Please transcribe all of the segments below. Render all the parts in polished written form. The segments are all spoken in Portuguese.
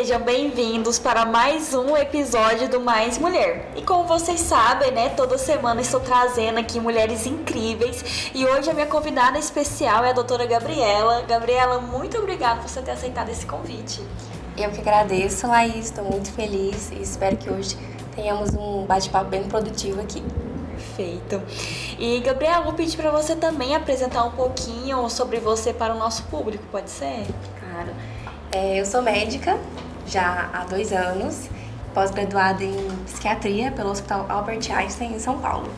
Sejam bem-vindos para mais um episódio do Mais Mulher. E como vocês sabem, né, toda semana estou trazendo aqui mulheres incríveis e hoje a minha convidada especial é a doutora Gabriela. Gabriela, muito obrigada por você ter aceitado esse convite. Eu que agradeço, Laís, estou muito feliz e espero que hoje tenhamos um bate-papo bem produtivo aqui. Perfeito. E Gabriela, vou pedir para você também apresentar um pouquinho sobre você para o nosso público, pode ser? Claro. Eu sou médica já há 2 anos, pós-graduada em psiquiatria pelo Hospital Albert Einstein em São Paulo.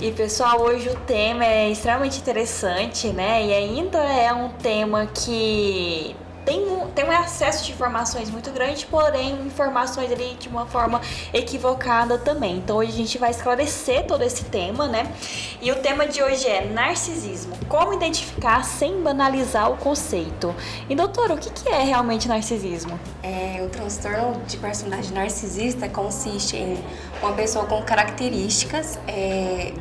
E pessoal, hoje o tema é extremamente interessante, né? E ainda é um tema que tem um acesso de informações muito grande, porém informações ali de uma forma equivocada também. Então hoje a gente vai esclarecer todo esse tema, né? E o tema de hoje é narcisismo. Como identificar sem banalizar o conceito? E doutora, o que é realmente narcisismo? O transtorno de personalidade narcisista consiste em uma pessoa com características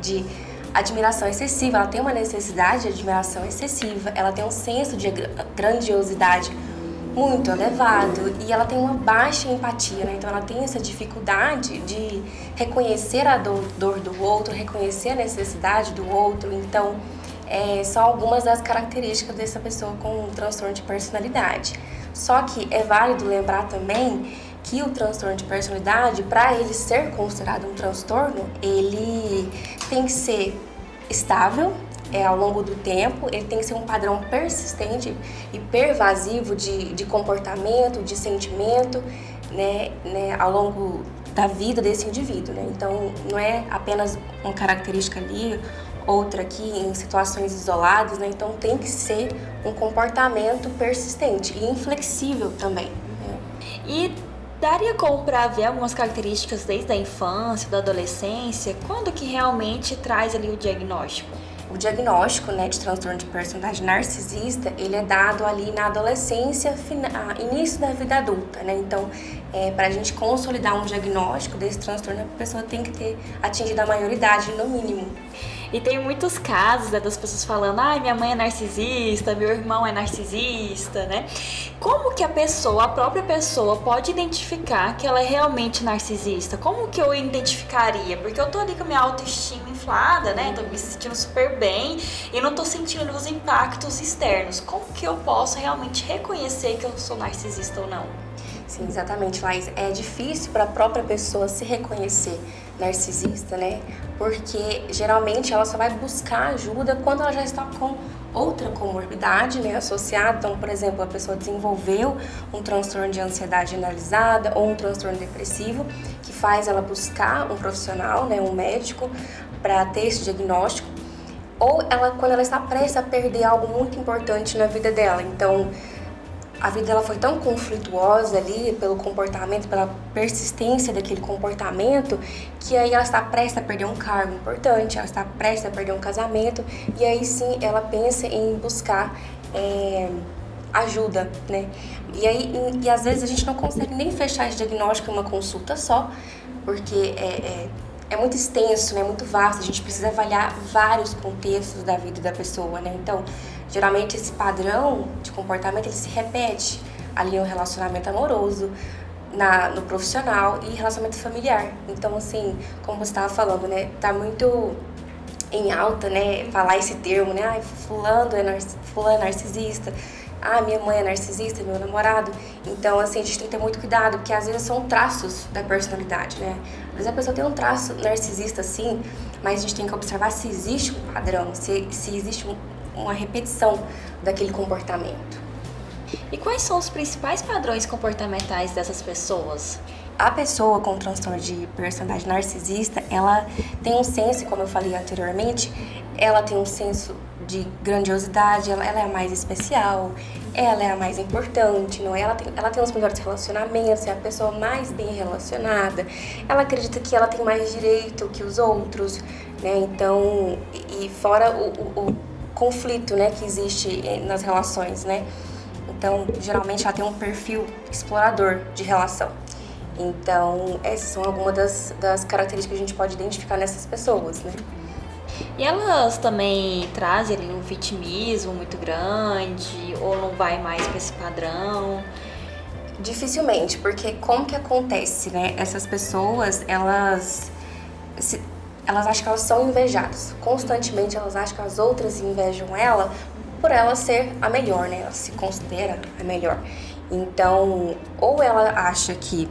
de admiração excessiva. Ela tem uma necessidade de admiração excessiva, ela tem um senso de grandiosidade muito elevado e ela tem uma baixa empatia, né? Então ela tem essa dificuldade de reconhecer a dor do outro, reconhecer a necessidade do outro. Então são algumas das características dessa pessoa com um transtorno de personalidade. Só que é válido lembrar também que o transtorno de personalidade, para ele ser considerado um transtorno, ele tem que ser estável ao longo do tempo, ele tem que ser um padrão persistente e pervasivo de comportamento, de sentimento, né, ao longo da vida desse indivíduo, né? Então, não é apenas uma característica ali, outra aqui em situações isoladas, né? Então, tem que ser um comportamento persistente e inflexível também, né? E daria como para ver algumas características desde a infância, da adolescência? Quando que realmente traz ali o diagnóstico? O diagnóstico, né, de transtorno de personalidade narcisista, ele é dado ali na adolescência, início da vida adulta, né? Então, para a gente consolidar um diagnóstico desse transtorno, a pessoa tem que ter atingido a maioridade, no mínimo. E tem muitos casos, né, das pessoas falando, minha mãe é narcisista, meu irmão é narcisista, né? Como que a própria pessoa pode identificar que ela é realmente narcisista? Como que eu identificaria? Porque eu tô ali com a minha autoestima inflada, né? Tô me sentindo super bem e não tô sentindo os impactos externos. Como que eu posso realmente reconhecer que eu sou narcisista ou não? Sim, exatamente, Laís. É difícil para a própria pessoa se reconhecer narcisista, né? Porque geralmente ela só vai buscar ajuda quando ela já está com outra comorbidade, né, associada. Então, por exemplo, a pessoa desenvolveu um transtorno de ansiedade generalizada ou um transtorno depressivo, que faz ela buscar um profissional, né, um médico, para ter esse diagnóstico. Ou quando ela está prestes a perder algo muito importante na vida dela. Então, a vida dela foi tão conflituosa ali pelo comportamento, pela persistência daquele comportamento, que aí ela está prestes a perder um cargo importante, ela está prestes a perder um casamento, e aí sim ela pensa em buscar ajuda, né? E às vezes a gente não consegue nem fechar esse diagnóstico em uma consulta só, porque é muito extenso, né? Muito vasto, a gente precisa avaliar vários contextos da vida da pessoa, né? Então, geralmente esse padrão de comportamento ele se repete ali no relacionamento amoroso, no profissional e relacionamento familiar. Então, assim, como você estava falando, né, tá muito em alta, né, falar esse termo, né, fulano é narcisista, minha mãe é narcisista, meu namorado. Então, assim, a gente tem que ter muito cuidado, porque às vezes são traços da personalidade, né? Às vezes a pessoa tem um traço narcisista, sim, mas a gente tem que observar se existe um padrão, se existe uma repetição daquele comportamento. E quais são os principais padrões comportamentais dessas pessoas? A pessoa com transtorno de personalidade narcisista, ela tem um senso, como eu falei anteriormente, ela tem um senso de grandiosidade, ela é a mais especial, ela é a mais importante, não é? Ela tem os melhores relacionamentos, é a pessoa mais bem relacionada, ela acredita que ela tem mais direito que os outros, né? Então, e fora o conflito, né, que existe nas relações, né? Então, geralmente ela tem um perfil explorador de relação. Então, essas são algumas das características que a gente pode identificar nessas pessoas, né? E elas também trazem ali um vitimismo muito grande ou não vai mais para esse padrão? Dificilmente, porque como que acontece, né? Essas pessoas, elas acham que elas são invejadas. Constantemente elas acham que as outras invejam ela por ela ser a melhor, né? Ela se considera a melhor. Então, ou ela acha que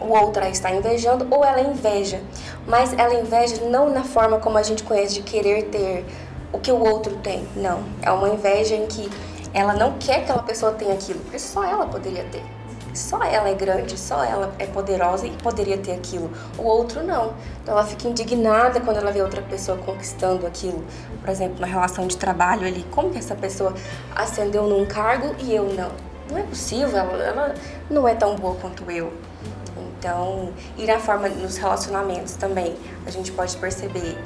o outro a está invejando, ou ela inveja. Mas ela inveja não na forma como a gente conhece de querer ter o que o outro tem. Não. É uma inveja em que ela não quer que aquela pessoa tenha aquilo, porque só ela poderia ter. Só ela é grande, só ela é poderosa e poderia ter aquilo. O outro não. Então ela fica indignada quando ela vê outra pessoa conquistando aquilo. Por exemplo, na relação de trabalho ali, como que essa pessoa ascendeu num cargo e eu não? Não é possível, ela não é tão boa quanto eu. Então, e na forma, nos relacionamentos também, a gente pode perceber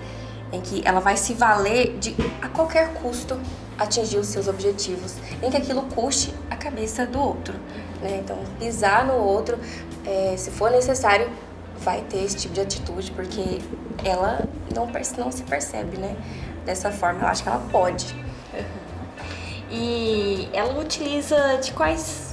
em que ela vai se valer de, a qualquer custo, atingir os seus objetivos, nem que aquilo custe a cabeça do outro, né? Então, pisar no outro, se for necessário, vai ter esse tipo de atitude, porque ela não se percebe, né? Dessa forma, ela acha que ela pode. E ela utiliza de quais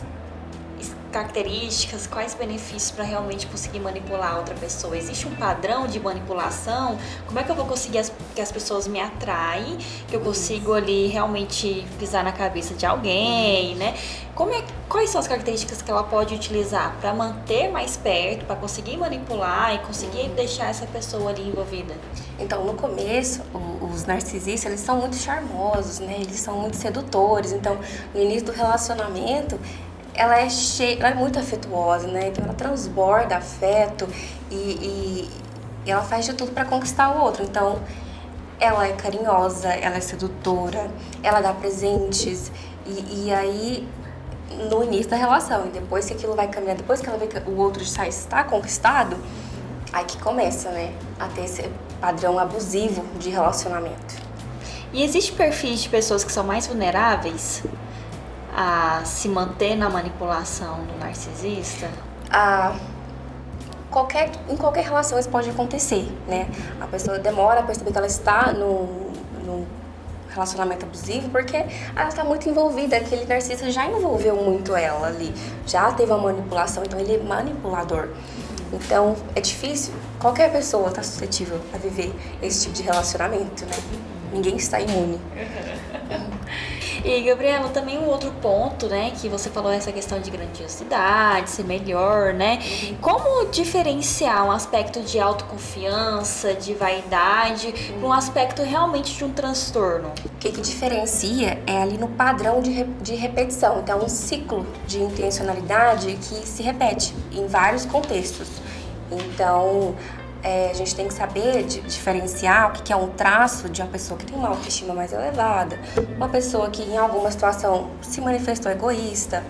características, quais benefícios para realmente conseguir manipular outra pessoa? Existe um padrão de manipulação? Como é que eu vou conseguir que as pessoas me atraem, que eu consigo ali realmente pisar na cabeça de alguém, né? Quais são as características que ela pode utilizar para manter mais perto, para conseguir manipular e conseguir deixar essa pessoa ali envolvida? Então, no começo, os narcisistas, eles são muito charmosos, né? Eles são muito sedutores. Então, no início do relacionamento, ela é muito afetuosa, né? Então ela transborda afeto e ela faz de tudo para conquistar o outro. Então ela é carinhosa, ela é sedutora, ela dá presentes e aí no início da relação, e depois que aquilo vai caminhar, depois que ela vê que o outro já está conquistado, aí que começa, né, a ter esse padrão abusivo de relacionamento. E existe perfis de pessoas que são mais vulneráveis a se manter na manipulação do narcisista? Em qualquer relação isso pode acontecer, né? A pessoa demora a perceber que ela está num relacionamento abusivo porque ela está muito envolvida, aquele narcisista já envolveu muito ela ali, já teve uma manipulação, então ele é manipulador. Então é difícil, qualquer pessoa está suscetível a viver esse tipo de relacionamento, né? Ninguém está imune. E, Gabriela, também um outro ponto, né, que você falou essa questão de grandiosidade, ser melhor, né? Como diferenciar um aspecto de autoconfiança, de vaidade, para um aspecto realmente de um transtorno? O que diferencia é ali no padrão de repetição. Então, um ciclo de intencionalidade que se repete em vários contextos. Então, a gente tem que saber diferenciar o que é um traço de uma pessoa que tem uma autoestima mais elevada, uma pessoa que em alguma situação se manifestou egoísta,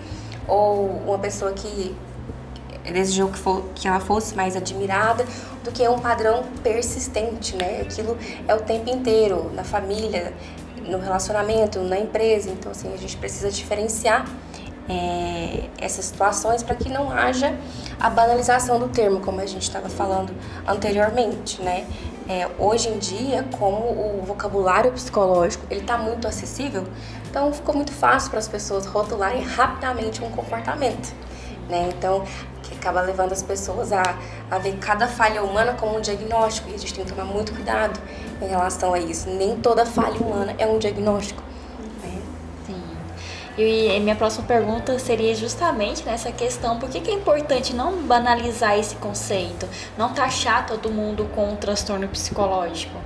ou uma pessoa que desejou que ela fosse mais admirada, do que um padrão persistente, né? Aquilo é o tempo inteiro, na família, no relacionamento, na empresa. Então, assim, a gente precisa diferenciar essas situações para que não haja a banalização do termo, como a gente estava falando anteriormente, né? Hoje em dia, como o vocabulário psicológico ele está muito acessível, então ficou muito fácil para as pessoas rotularem rapidamente um comportamento, né? Então, que acaba levando as pessoas a ver cada falha humana como um diagnóstico, e a gente tem que tomar muito cuidado em relação a isso. Nem toda falha humana é um diagnóstico. E minha próxima pergunta seria justamente nessa questão: por que é importante não banalizar esse conceito, não taxar todo mundo com um transtorno psicológico?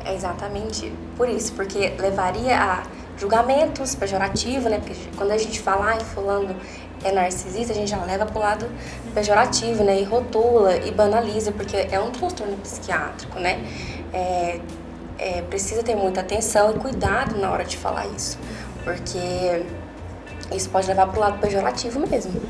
É exatamente por isso, porque levaria a julgamentos pejorativos, né? Porque quando a gente fala, fulano é narcisista, a gente já leva pro lado pejorativo, né? E rotula e banaliza, porque é um transtorno psiquiátrico, né? Precisa ter muita atenção e cuidado na hora de falar isso, porque isso pode levar para o lado pejorativo mesmo.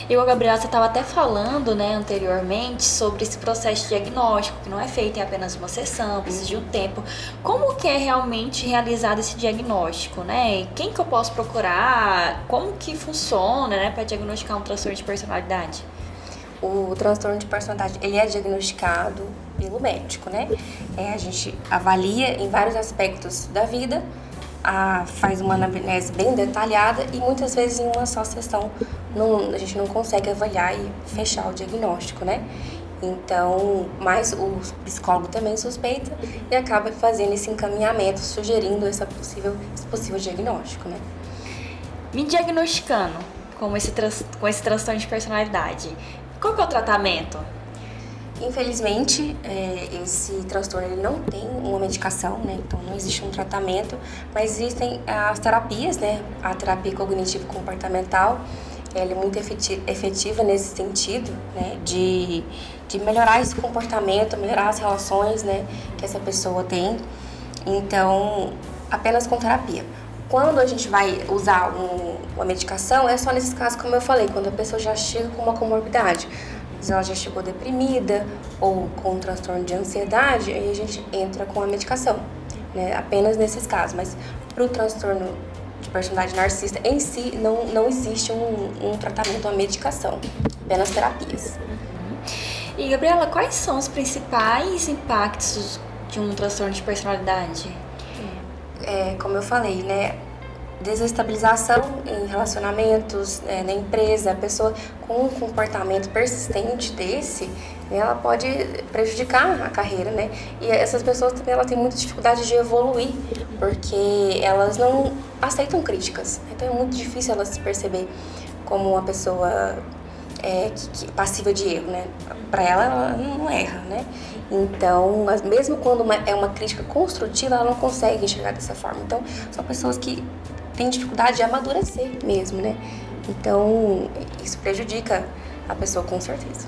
E o Gabriel, você estava até falando, né, anteriormente sobre esse processo de diagnóstico, que não é feito em apenas uma sessão, precisa de um tempo. Como que é realmente realizado esse diagnóstico, né? Quem que eu posso procurar? Como que funciona, né, para diagnosticar um transtorno de personalidade? O transtorno de personalidade, ele é diagnosticado pelo médico, né? A gente avalia em vários aspectos da vida faz uma anamnese bem detalhada e muitas vezes em uma só sessão a gente não consegue avaliar e fechar o diagnóstico, né? Então, mas o psicólogo também suspeita e acaba fazendo esse encaminhamento, sugerindo esse possível diagnóstico, né? Me diagnosticando com esse transtorno de personalidade, qual que é o tratamento? Infelizmente, esse transtorno ele não tem uma medicação, né? Então não existe um tratamento, mas existem as terapias, né? A terapia cognitivo-comportamental, ela é muito efetiva nesse sentido, né? De melhorar esse comportamento, melhorar as relações, né? Que essa pessoa tem. Então, apenas com terapia. Quando a gente vai usar uma medicação, é só nesses casos, como eu falei, quando a pessoa já chega com uma comorbidade. Se ela já chegou deprimida ou com um transtorno de ansiedade, aí a gente entra com a medicação, né? Apenas nesses casos. Mas para o transtorno de personalidade narcisista em si, não existe um tratamento, uma medicação, apenas terapias. E, Gabriela, quais são os principais impactos de um transtorno de personalidade? Como eu falei, né? Desestabilização em relacionamentos, na empresa, a pessoa com um comportamento persistente desse, ela pode prejudicar a carreira, né? E essas pessoas também ela tem muita dificuldade de evoluir, porque elas não aceitam críticas. Então é muito difícil elas se perceber como uma pessoa passiva de erro, né? Para ela não erra, né? Então, mesmo quando é uma crítica construtiva, ela não consegue enxergar dessa forma. Então, são pessoas que têm dificuldade de amadurecer mesmo, né? Então, isso prejudica a pessoa com certeza.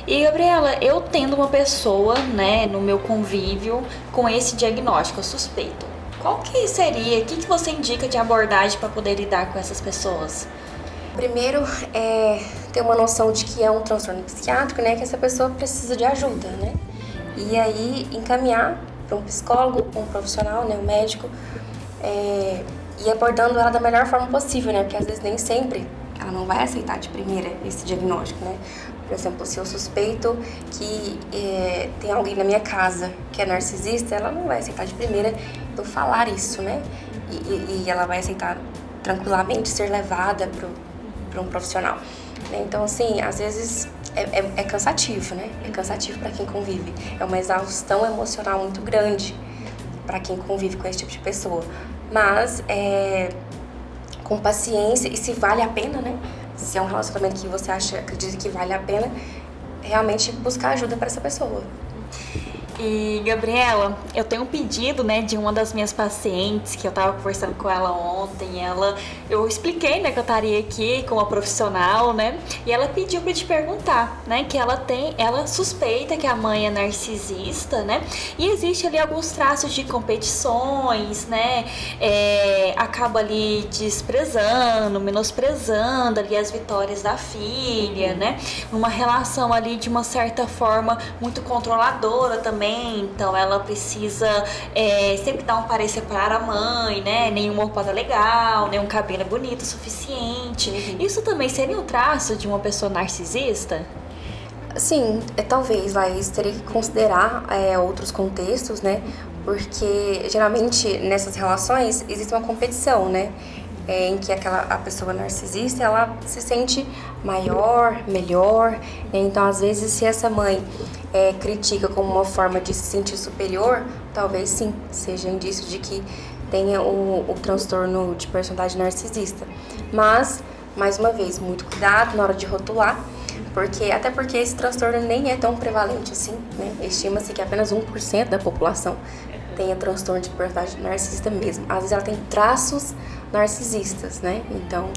E, Gabriela, eu tendo uma pessoa, né, no meu convívio com esse diagnóstico, eu suspeito. Qual que seria, o que você indica de abordagem para poder lidar com essas pessoas? Primeiro, ter uma noção de que é um transtorno psiquiátrico, né? Que essa pessoa precisa de ajuda, né? E aí, encaminhar para um psicólogo, um profissional, né? Um médico, e abordando ela da melhor forma possível, né? Porque às vezes nem sempre ela não vai aceitar de primeira esse diagnóstico, né? Por exemplo, se eu suspeito que tem alguém na minha casa que é narcisista, ela não vai aceitar de primeira eu falar isso, né? E ela vai aceitar tranquilamente ser levada para um profissional. Né? Então, assim, às vezes é cansativo, né? É cansativo para quem convive. É uma exaustão emocional muito grande para quem convive com esse tipo de pessoa. Mas, com paciência, e se vale a pena, né? Se é um relacionamento que você acredita que vale a pena, realmente buscar ajuda para essa pessoa. E, Gabriela, eu tenho um pedido, né, de uma das minhas pacientes, que eu tava conversando com ela ontem, eu expliquei, né, que eu estaria aqui com uma profissional, né, e ela pediu pra te perguntar, né, que ela suspeita que a mãe é narcisista, né, e existe ali alguns traços de competições, né, acaba ali desprezando, menosprezando ali as vitórias da filha, né, uma relação ali de uma certa forma muito controladora também. Então ela precisa sempre dar um parecer para a mãe, né? Nenhuma roupa legal, nenhum cabelo bonito o suficiente. Isso também seria um traço de uma pessoa narcisista? Sim, talvez, Laís, teria que considerar outros contextos, né? Porque geralmente nessas relações existe uma competição, né? Em que a pessoa narcisista, ela se sente maior, melhor, né? Então às vezes se essa mãe critica como uma forma de se sentir superior, talvez sim, seja indício de que tenha o transtorno de personalidade narcisista. Mas, mais uma vez, muito cuidado na hora de rotular, até porque esse transtorno nem é tão prevalente assim, né? Estima-se que apenas 1% da população tenha transtorno de personalidade narcisista mesmo. Às vezes ela tem traços narcisistas, né? Então,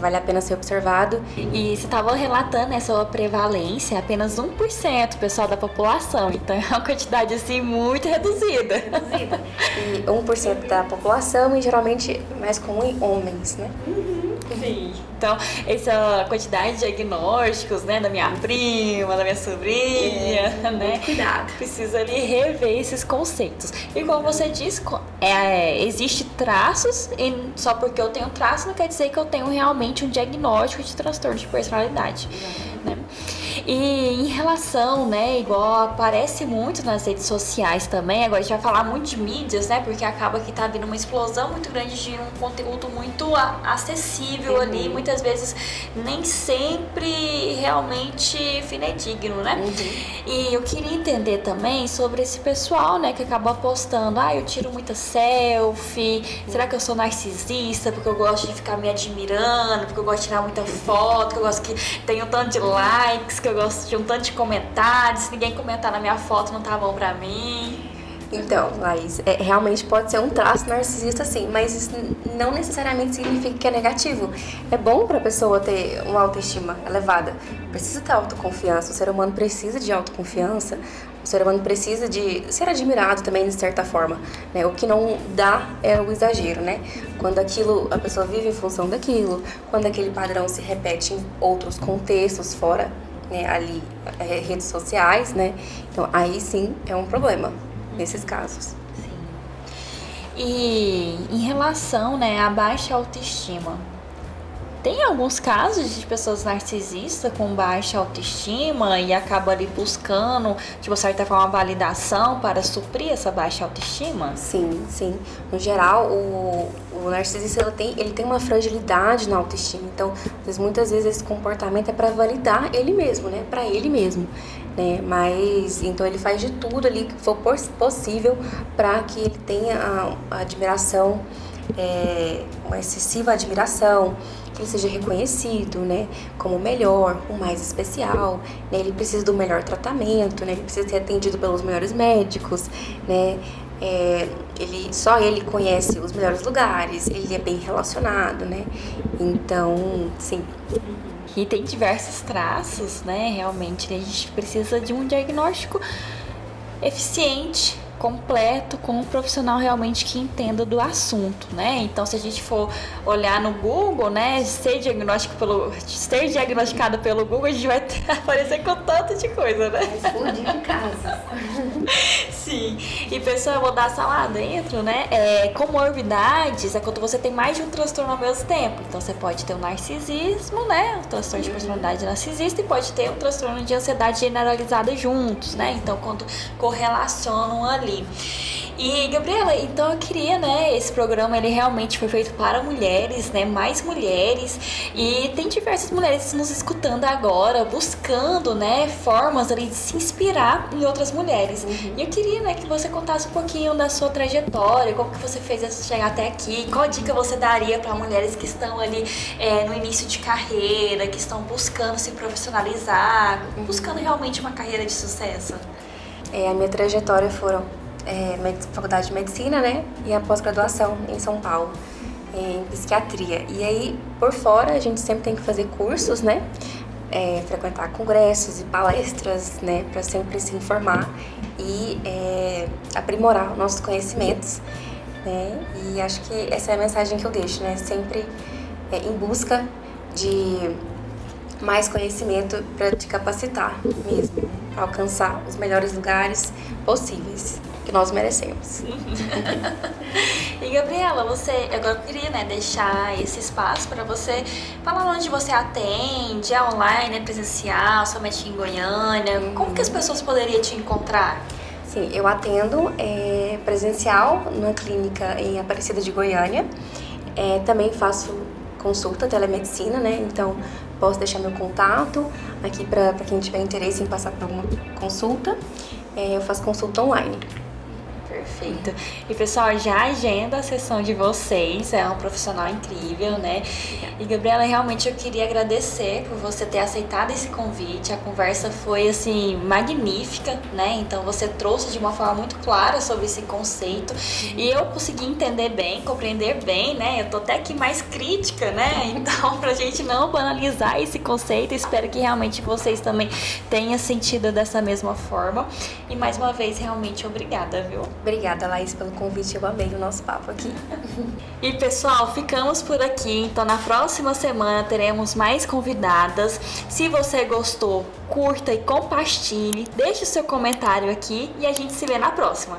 vale a pena ser observado. E você estava relatando essa prevalência, apenas 1%, pessoal, da população. Então, é uma quantidade, assim, muito reduzida. E 1% da população, e geralmente mais comum em homens, né? Sim. Então, essa quantidade de diagnósticos, né, da minha prima, da minha sobrinha, né? Cuidado. Precisa ali rever esses conceitos. E como você disse, existe traços, e só porque eu tenho traços não quer dizer que eu tenho realmente um diagnóstico de transtorno de personalidade, né? E em relação, né, igual aparece muito nas redes sociais também, agora a gente vai falar muito de mídias, né, porque acaba que tá vindo uma explosão muito grande de um conteúdo muito acessível ali, muitas vezes nem sempre realmente fidedigno, né? E eu queria entender também sobre esse pessoal, né, que acaba postando, eu tiro muita selfie, será que eu sou narcisista porque eu gosto de ficar me admirando, porque eu gosto de tirar muita foto, que eu gosto que tenha um tanto de likes, que eu gosto de um tanto de comentários, se ninguém comentar na minha foto não tá bom pra mim. Então, Laís, realmente pode ser um traço narcisista, sim, mas isso não necessariamente significa que é negativo. É bom para a pessoa ter uma autoestima elevada. Precisa ter autoconfiança, o ser humano precisa de autoconfiança, o ser humano precisa de ser admirado também, de certa forma, né? O que não dá é o exagero, né? Quando a pessoa vive em função daquilo, quando aquele padrão se repete em outros contextos fora, né, ali, redes sociais, né? Então, aí sim é um problema. Nesses casos. Sim. E em relação, né, à baixa autoestima, tem alguns casos de pessoas narcisistas com baixa autoestima e acabam ali buscando, de uma certa forma, validação para suprir essa baixa autoestima? Sim, sim. No geral, o narcisista ele tem uma fragilidade na autoestima. Então, muitas vezes esse comportamento é para validar ele mesmo, né? Para ele mesmo. Né? Mas então ele faz de tudo ali que for possível para que ele tenha a admiração, uma excessiva admiração, que ele seja reconhecido, né, como o melhor, o mais especial, né? Ele precisa do melhor tratamento, né? Ele precisa ser atendido pelos melhores médicos, né? Só ele conhece os melhores lugares, ele é bem relacionado, né? Então, sim. E tem diversos traços, né? Realmente, a gente precisa de um diagnóstico eficiente, completo, com um profissional realmente que entenda do assunto, né? Então, se a gente for olhar no Google, né, ser diagnosticado pelo Google, a gente vai aparecer com tanto de coisa, né? Explodir de casa. Sim. E, pessoal, eu vou dar só lá dentro, né? Comorbidades é quando você tem mais de um transtorno ao mesmo tempo. Então, você pode ter o narcisismo, né? O transtorno de personalidade narcisista, e pode ter o transtorno de ansiedade generalizada juntos, né? Então, quando correlacionam ali. E, Gabriela, então eu queria, né, esse programa ele realmente foi feito para mulheres, né, mais mulheres, e tem diversas mulheres nos escutando agora, buscando, né, formas ali de se inspirar em outras mulheres. E eu queria, né, que você contasse um pouquinho da sua trajetória, como que você fez isso chegar até aqui, qual dica você daria para mulheres que estão ali no início de carreira, que estão buscando se profissionalizar, buscando realmente uma carreira de sucesso? A minha trajetória foram faculdade de medicina, né? E a pós-graduação em São Paulo, em psiquiatria. E aí, por fora, a gente sempre tem que fazer cursos, né? Frequentar congressos e palestras, né? Para sempre se informar e aprimorar os nossos conhecimentos, né? E acho que essa é a mensagem que eu deixo, né? Sempre em busca de mais conhecimento para te capacitar mesmo, para alcançar os melhores lugares possíveis que nós merecemos. E, Gabriela, agora eu queria, né, deixar esse espaço para você falar onde você atende, é online, é presencial, somente em Goiânia, como que as pessoas poderiam te encontrar? Sim, eu atendo presencial numa clínica em Aparecida de Goiânia, também faço consulta, telemedicina, né, então posso deixar meu contato aqui para quem tiver interesse em passar por alguma consulta. Eu faço consulta online. Perfeito. E, pessoal, já agenda a sessão de vocês, é um profissional incrível, né? E, Gabriela, realmente eu queria agradecer por você ter aceitado esse convite. A conversa foi, assim, magnífica, né? Então, você trouxe de uma forma muito clara sobre esse conceito e eu consegui entender bem, compreender bem, né? Eu tô até aqui mais crítica, né? Então, pra gente não banalizar esse conceito, espero que realmente vocês também tenham sentido dessa mesma forma. E, mais uma vez, realmente obrigada, viu? Obrigada, Laís, pelo convite. Eu amei o nosso papo aqui. E, pessoal, ficamos por aqui. Então, na próxima semana teremos mais convidadas. Se você gostou, curta e compartilhe. Deixe o seu comentário aqui e a gente se vê na próxima.